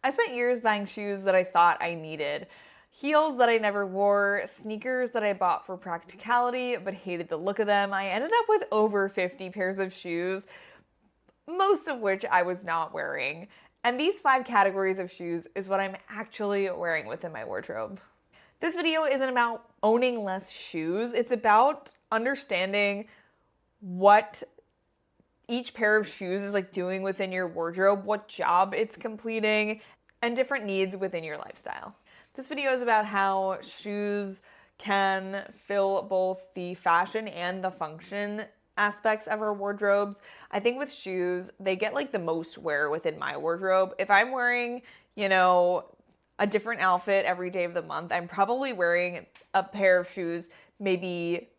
I spent years buying shoes that I thought I needed. Heels that I never wore, sneakers that I bought for practicality but hated the look of them. I ended up with over 50 pairs of shoes, most of which I was not wearing. And these 5 categories of shoes is what I'm actually wearing within my wardrobe. This video isn't about owning less shoes, it's about understanding what each pair of shoes is like doing within your wardrobe, what job it's completing, and different needs within your lifestyle. This video is about how shoes can fill both the fashion and the function aspects of our wardrobes. I think with shoes, they get like the most wear within my wardrobe. If I'm wearing, a different outfit every day of the month, I'm probably wearing a pair of shoes maybe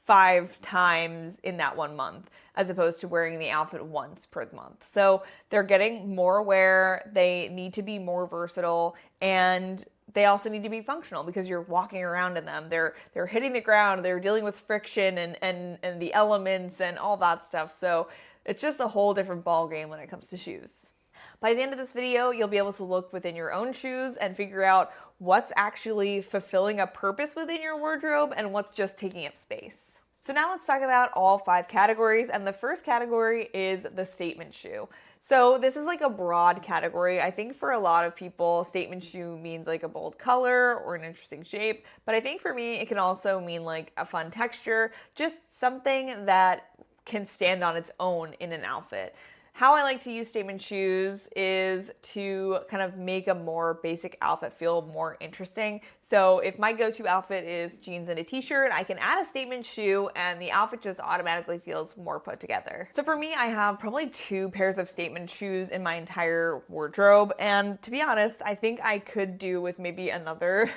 5 times in that 1 month, as opposed to wearing the outfit once per month. So they're getting more wear, they need to be more versatile, and they also need to be functional because you're walking around in them. They're hitting the ground, they're dealing with friction and the elements and all that stuff. So it's just a whole different ball game when it comes to shoes. By the end of this video, you'll be able to look within your own shoes and figure out what's actually fulfilling a purpose within your wardrobe and what's just taking up space. So now let's talk about all 5 categories, and the first category is the statement shoe. So this is like a broad category. I think for a lot of people, statement shoe means like a bold color or an interesting shape, but I think for me, it can also mean like a fun texture, just something that can stand on its own in an outfit. How I like to use statement shoes is to kind of make a more basic outfit feel more interesting. So if my go-to outfit is jeans and a t-shirt, I can add a statement shoe and the outfit just automatically feels more put together. So for me, I have probably 2 pairs of statement shoes in my entire wardrobe. And to be honest, I think I could do with maybe another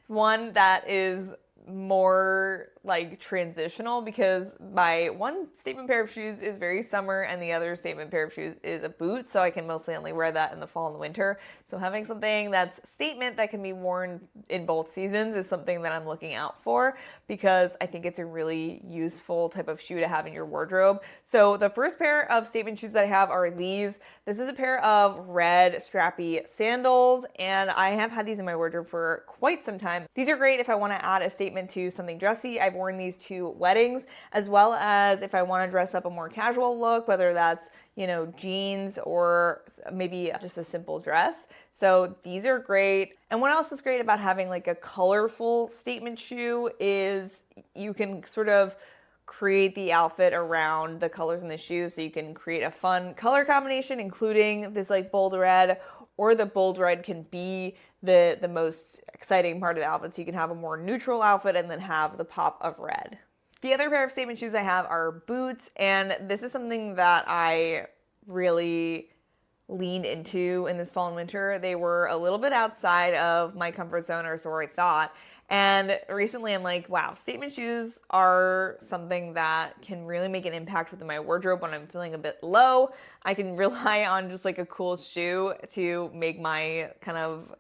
one that is more like transitional, because my one statement pair of shoes is very summer and the other statement pair of shoes is a boot, so I can mostly only wear that in the fall and the winter. So having something that's statement that can be worn in both seasons is something that I'm looking out for, because I think it's a really useful type of shoe to have in your wardrobe. So the first pair of statement shoes that I have are these. This is a pair of red strappy sandals, and I have had these in my wardrobe for quite some time. These are great if I want to add a statement to something dressy. I've worn these to weddings, as well as if I want to dress up a more casual look, whether that's, jeans or maybe just a simple dress. So these are great. And what else is great about having like a colorful statement shoe is you can sort of create the outfit around the colors in the shoe. So you can create a fun color combination, including this like bold red, or the bold red can be the most exciting part of the outfit. So you can have a more neutral outfit and then have the pop of red. The other pair of statement shoes I have are boots, and this is something that I really leaned into in this fall and winter. They were a little bit outside of my comfort zone, or so I thought. And recently I'm like, wow, statement shoes are something that can really make an impact within my wardrobe when I'm feeling a bit low. I can rely on just like a cool shoe to make my kind of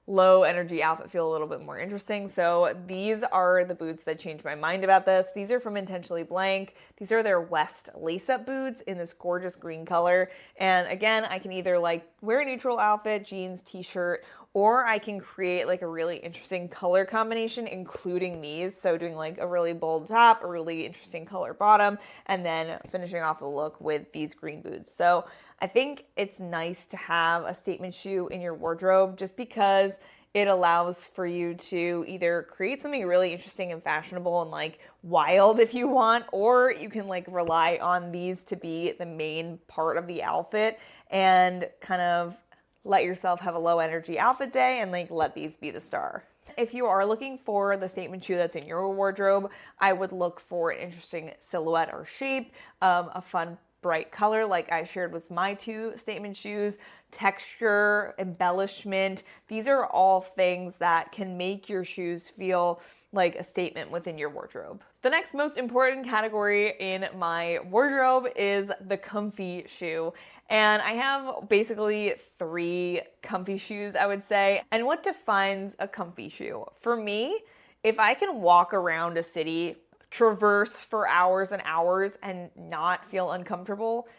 low energy outfit feel a little bit more interesting. So these are the boots that changed my mind about this. These are from Intentionally Blank. These are their West lace-up boots in this gorgeous green color. And again, I can either like wear a neutral outfit, jeans, t-shirt, or I can create like a really interesting color combination, including these. So doing like a really bold top, a really interesting color bottom, and then finishing off the look with these green boots. So I think it's nice to have a statement shoe in your wardrobe just because it allows for you to either create something really interesting and fashionable and like wild if you want, or you can like rely on these to be the main part of the outfit and kind of let yourself have a low energy outfit day and like let these be the star. If you are looking for the statement shoe that's in your wardrobe, I would look for an interesting silhouette or shape, a fun bright color like I shared with my 2 statement shoes, texture, embellishment. These are all things that can make your shoes feel like a statement within your wardrobe. The next most important category in my wardrobe is the comfy shoe. And I have basically 3 comfy shoes, I would say. And what defines a comfy shoe? For me, if I can walk around a city, traverse for hours and hours and not feel uncomfortable,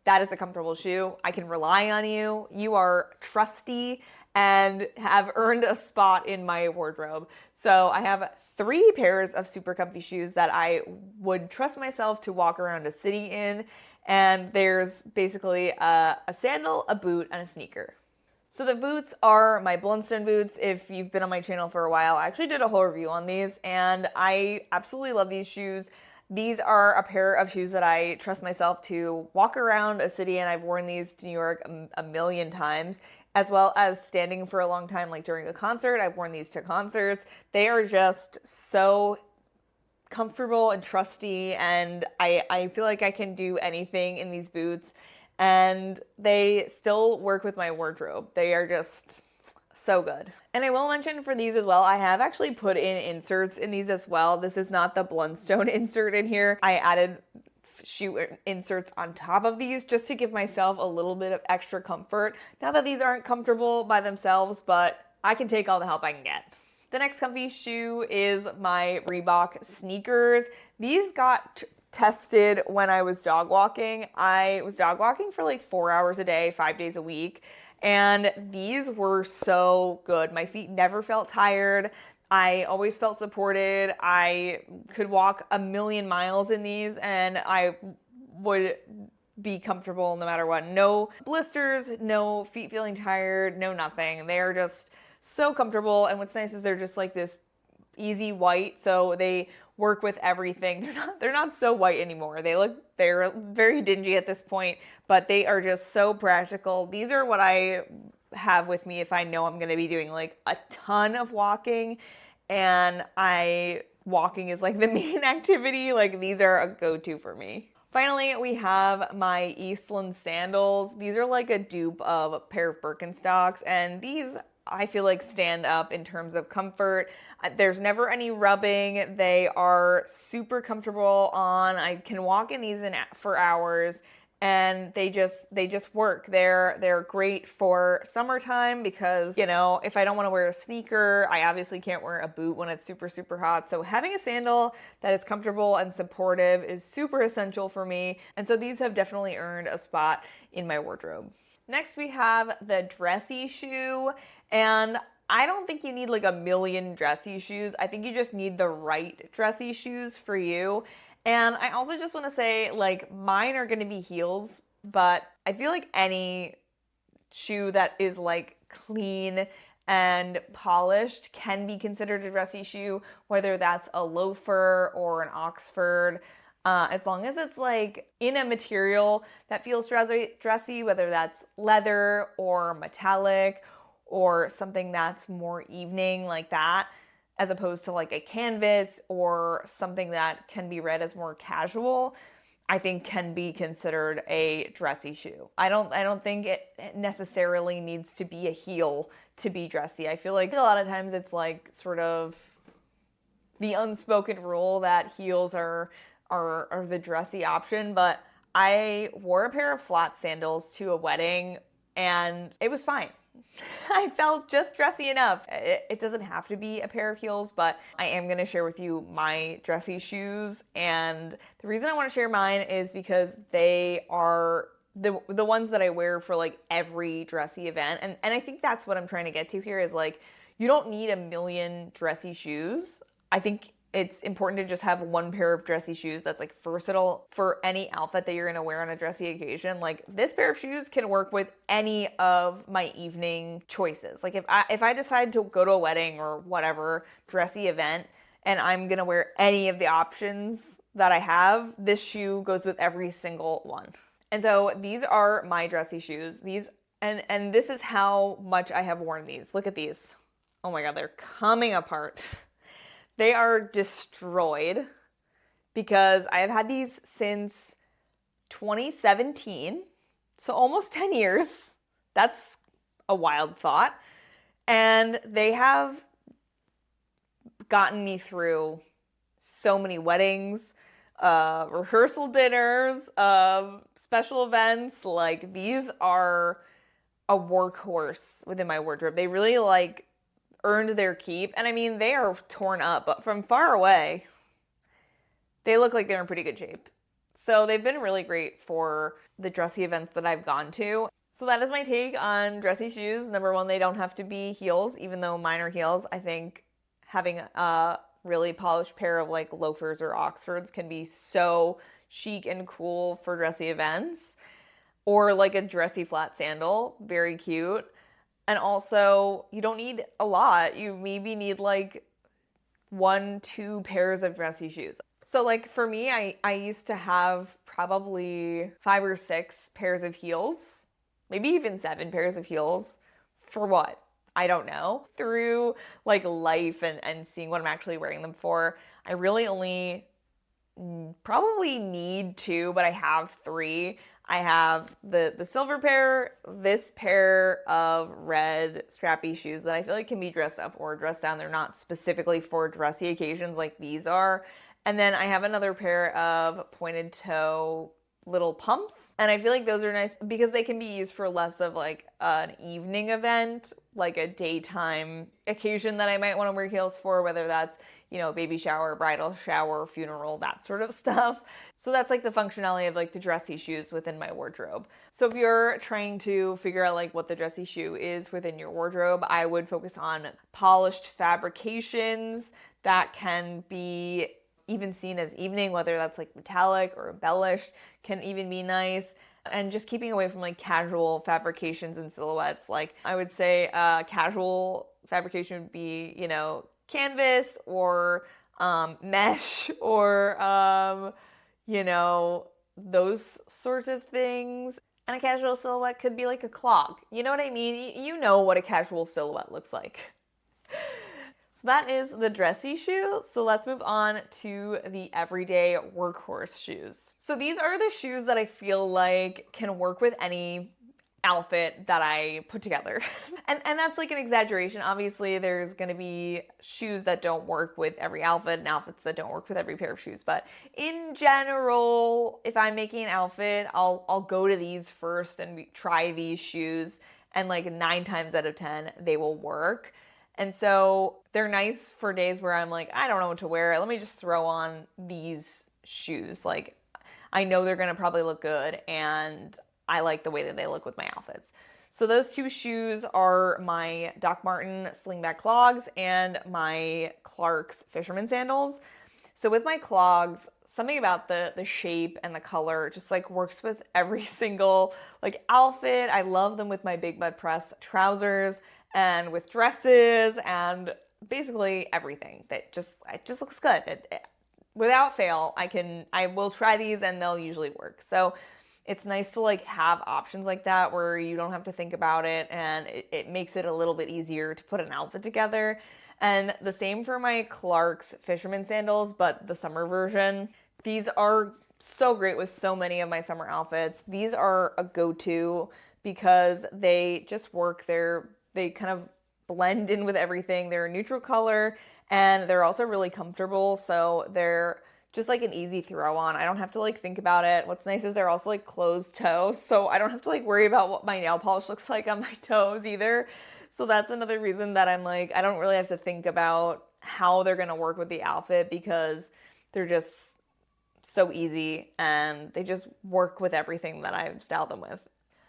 that is a comfortable shoe. I can rely on you. You are trusty and have earned a spot in my wardrobe. So I have 3 pairs of super comfy shoes that I would trust myself to walk around a city in. And there's basically a sandal, a boot, and a sneaker. So the boots are my Blundstone boots. If you've been on my channel for a while, I actually did a whole review on these, and I absolutely love these shoes. These are a pair of shoes that I trust myself to walk around a city, and I've worn these to New York a million times, as well as standing for a long time, like during a concert. I've worn these to concerts. They are just so comfortable and trusty, and I feel like I can do anything in these boots, and they still work with my wardrobe. They are just so good. And I will mention for these as well, I have actually put in inserts in these as well. This is not the Blundstone insert in here. I added shoe inserts on top of these just to give myself a little bit of extra comfort. Not that these aren't comfortable by themselves, but I can take all the help I can get. The next comfy shoe is my Reebok sneakers. These got tested when I was dog walking. I was dog walking for like 4 hours a day, 5 days a week, and these were so good. My feet never felt tired. I always felt supported. I could walk a million miles in these, and I would be comfortable no matter what. No blisters, no feet feeling tired, no nothing. They are just so comfortable, and what's nice is they're just like this easy white, so they work with everything. They're not so white anymore. They're very dingy at this point, but they are just so practical. These are what I have with me if I know I'm going to be doing like a ton of walking, and walking is like the main activity. Like, these are a go-to for me. Finally, we have my Eastland sandals. These are like a dupe of a pair of Birkenstocks, and these I feel like stand up in terms of comfort. There's never any rubbing. They are super comfortable on. I can walk in these for hours, and they just work. They're great for summertime because, you know, if I don't want to wear a sneaker, I obviously can't wear a boot when it's super, super hot. So having a sandal that is comfortable and supportive is super essential for me. And so these have definitely earned a spot in my wardrobe. Next, we have the Dressy shoe, and I don't think you need like a million Dressy shoes. I think you just need the right Dressy shoes for you. And I also just want to say, like, mine are going to be heels, but I feel like any shoe that is like clean and polished can be considered a dressy shoe, whether that's a loafer or an Oxford. As long as it's like in a material that feels dressy, whether that's leather or metallic or something that's more evening like that, as opposed to like a canvas or something that can be read as more casual, I think can be considered a dressy shoe. I don't think it necessarily needs to be a heel to be dressy. I feel like a lot of times it's like sort of the unspoken rule that heels are the dressy option, but I wore a pair of flat sandals to a wedding and it was fine. I felt just dressy enough. It doesn't have to be a pair of heels, but I am going to share with you my dressy shoes, and the reason I want to share mine is because they are the ones that I wear for like every dressy event, and I think that's what I'm trying to get to here is like, you don't need a million dressy shoes. I think it's important to just have one pair of dressy shoes that's like versatile for any outfit that you're gonna wear on a dressy occasion. Like, this pair of shoes can work with any of my evening choices. Like, if I decide to go to a wedding or whatever dressy event and I'm gonna wear any of the options that I have, this shoe goes with every single one. And so these are my dressy shoes. And this is how much I have worn these. Look at these. Oh my God, they're coming apart. They are destroyed because I have had these since 2017, so almost 10 years. That's a wild thought. And they have gotten me through so many weddings, rehearsal dinners, special events. Like, these are a workhorse within my wardrobe. They really like earned their keep. And I mean, they are torn up, but from far away, they look like they're in pretty good shape. So they've been really great for the dressy events that I've gone to. So that is my take on dressy shoes. Number one, they don't have to be heels, even though mine are heels. I think having a really polished pair of like loafers or Oxfords can be so chic and cool for dressy events. Or like a dressy flat sandal, very cute. And also, you don't need a lot. You maybe need like 1, 2 pairs of dressy shoes. So like for me, I used to have probably 5 or 6 pairs of heels, maybe even 7 pairs of heels. For what? I don't know. Through like life and seeing what I'm actually wearing them for, I really only probably need 2, but I have 3. I have the silver pair, this pair of red strappy shoes that I feel like can be dressed up or dressed down. They're not specifically for dressy occasions like these are. And then I have another pair of pointed toe little pumps. And I feel like those are nice because they can be used for less of like an evening event, like a daytime occasion that I might want to wear heels for, whether that's, you know, baby shower, bridal shower, funeral, that sort of stuff. So that's like the functionality of like the dressy shoes within my wardrobe. So if you're trying to figure out like what the dressy shoe is within your wardrobe, I would focus on polished fabrications that can be even seen as evening, whether that's like metallic or embellished, can even be nice. And just keeping away from like casual fabrications and silhouettes. Like I would say casual fabrication would be, you know, canvas or mesh or, you know, those sorts of things. And a casual silhouette could be like a clog. You know what I mean? You know what a casual silhouette looks like. So that is the dressy shoe. So let's move on to the everyday workhorse shoes. So these are the shoes that I feel like can work with any outfit that I put together. and that's like an exaggeration. Obviously, there's going to be shoes that don't work with every outfit and outfits that don't work with every pair of shoes. But in general, if I'm making an outfit, I'll go to these first and try these shoes. And like 9 times out of 10, they will work. And so they're nice for days where I'm like, I don't know what to wear. Let me just throw on these shoes. Like, I know they're going to probably look good and I like the way that they look with my outfits. So those 2 shoes are my Doc Marten slingback clogs and my Clark's fisherman sandals. So with my clogs, something about the shape and the color just like works with every single like outfit. I love them with my big bud press trousers and with dresses and basically everything. It just looks good. Without fail, I will try these and they'll usually work. So it's nice to like have options like that where you don't have to think about it and it makes it a little bit easier to put an outfit together. And the same for my Clark's fisherman sandals, but the summer version. These are so great with so many of my summer outfits. These are a go-to because they just work. They kind of blend in with everything. They're a neutral color and they're also really comfortable. So they're just like an easy throw on. I don't have to like think about it. What's nice is they're also like closed toe. So I don't have to like worry about what my nail polish looks like on my toes either. So that's another reason that I'm like, I don't really have to think about how they're going to work with the outfit because they're just so easy and they just work with everything that I've styled them with.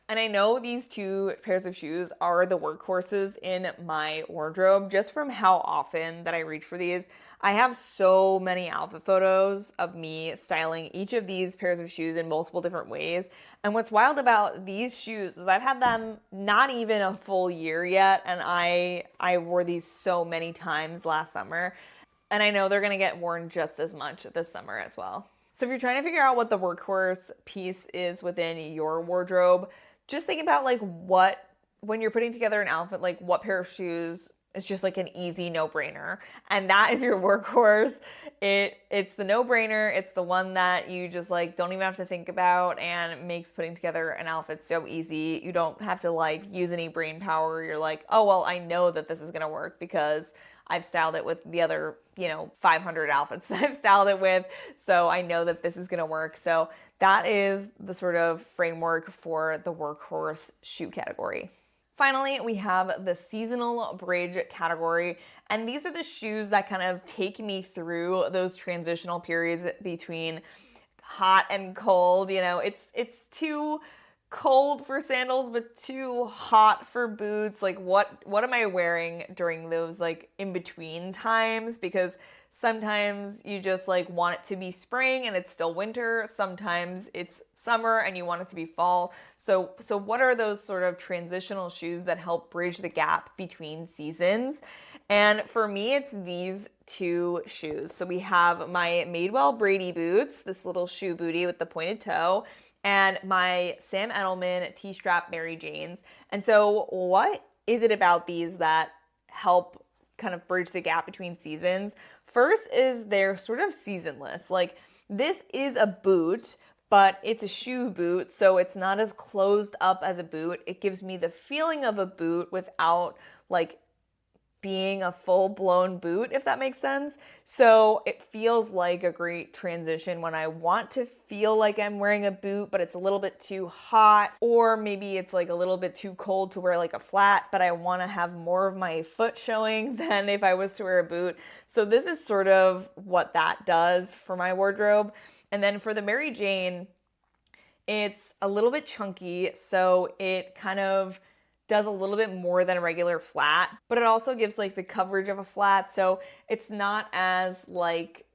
And I know these 2 pairs of shoes are the workhorses in my wardrobe just from how often that I reach for these. I have so many outfit photos of me styling each of these pairs of shoes in multiple different ways. And what's wild about these shoes is I've had them not even a full year yet, and I wore these so many times last summer. And I know they're going to get worn just as much this summer as well. So if you're trying to figure out what the workhorse piece is within your wardrobe, just think about like when you're putting together an outfit, like what pair of shoes is just like an easy no-brainer. And that is your workhorse. It's the no-brainer. It's the one that you just like don't even have to think about and it makes putting together an outfit so easy. You don't have to like use any brain power. You're like, oh, well, I know that this is going to work because I've styled it with the other, 500 outfits that I've styled it with. So I know that this is going to work. So that is the sort of framework for the workhorse shoe category. Finally, we have the seasonal bridge category, and these are the shoes that kind of take me through those transitional periods between hot and cold, you know, it's too cold for sandals but too hot for boots. Like what am I wearing during those like in between times? Because sometimes you just like want it to be spring and it's still winter. Sometimes it's summer and you want it to be fall. So what are those sort of transitional shoes that help bridge the gap between seasons? And for me, it's these two shoes. So we have my Madewell Brady boots, this little shoe booty with the pointed toe, and my Sam Edelman T-strap Mary Janes. And so what is it about these that help kind of bridge the gap between seasons? First is they're sort of seasonless. Like this is a boot, but it's a shoe boot, so it's not as closed up as a boot. It gives me the feeling of a boot without like being a full-blown boot, if that makes sense. So it feels like a great transition when I want to feel like I'm wearing a boot, but it's a little bit too hot, or maybe it's like a little bit too cold to wear like a flat, but I want to have more of my foot showing than if I was to wear a boot. So this is sort of what that does for my wardrobe. And then for the Mary Jane, it's a little bit chunky, so it kind of does a little bit more than a regular flat, but it also gives like the coverage of a flat. So it's not as like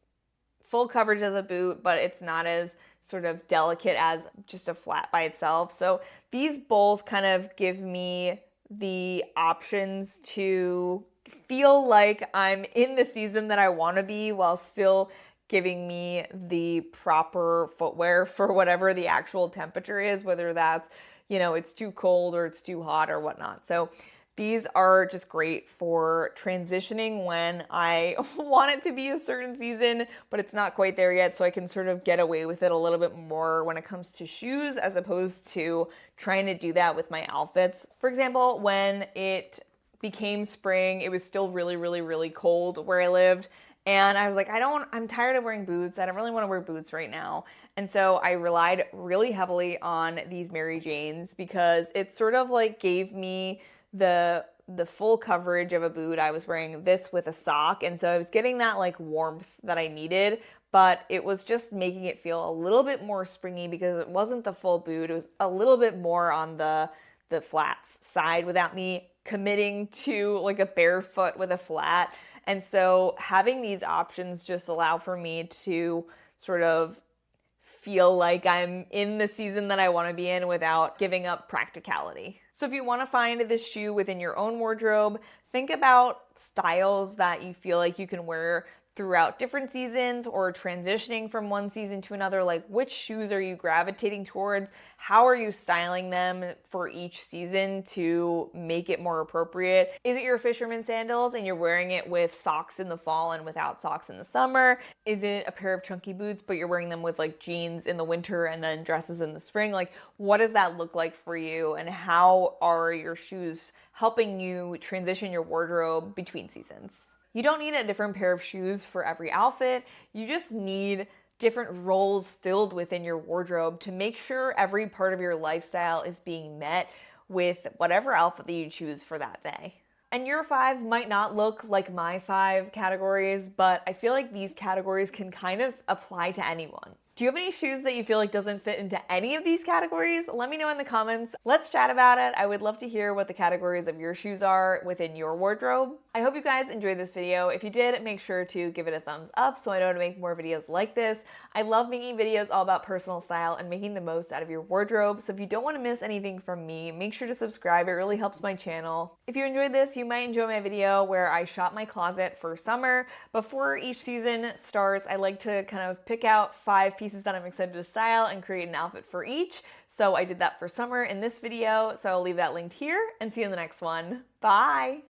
full coverage as a boot, but it's not as sort of delicate as just a flat by itself. So these both kind of give me the options to feel like I'm in the season that I want to be while still giving me the proper footwear for whatever the actual temperature is, whether that's, you know, it's too cold or it's too hot or whatnot. So these are just great for transitioning when I want it to be a certain season, but it's not quite there yet. So I can sort of get away with it a little bit more when it comes to shoes, as opposed to trying to do that with my outfits. For example, when it became spring, it was still really, really, really cold where I lived. And I was like, I'm tired of wearing boots. I don't really want to wear boots right now. And so I relied really heavily on these Mary Janes because it sort of like gave me the full coverage of a boot. I was wearing this with a sock. And so I was getting that like warmth that I needed, but it was just making it feel a little bit more springy because it wasn't the full boot. It was a little bit more on the flats side without me committing to like a barefoot with a flat. And so having these options just allow for me to sort of feel like I'm in the season that I want to be in without giving up practicality. So if you want to find this shoe within your own wardrobe, think about styles that you feel like you can wear throughout different seasons or transitioning from one season to another. Like, which shoes are you gravitating towards? How are you styling them for each season to make it more appropriate? Is it your fisherman sandals and you're wearing it with socks in the fall and without socks in the summer? Is it a pair of chunky boots but you're wearing them with like jeans in the winter and then dresses in the spring? Like, what does that look like for you, and how are your shoes helping you transition your wardrobe between seasons? You don't need a different pair of shoes for every outfit. You just need different roles filled within your wardrobe to make sure every part of your lifestyle is being met with whatever outfit that you choose for that day. And your 5 might not look like my 5 categories, but I feel like these categories can kind of apply to anyone. Do you have any shoes that you feel like doesn't fit into any of these categories? Let me know in the comments. Let's chat about it. I would love to hear what the categories of your shoes are within your wardrobe. I hope you guys enjoyed this video. If you did, make sure to give it a thumbs up so I know to make more videos like this. I love making videos all about personal style and making the most out of your wardrobe. So if you don't want to miss anything from me, make sure to subscribe. It really helps my channel. If you enjoyed this, you might enjoy my video where I shop my closet for summer. Before each season starts, I like to kind of pick out 5 pieces that I'm excited to style and create an outfit for each. So I did that for summer in this video, so I'll leave that linked here and see you in the next one. Bye!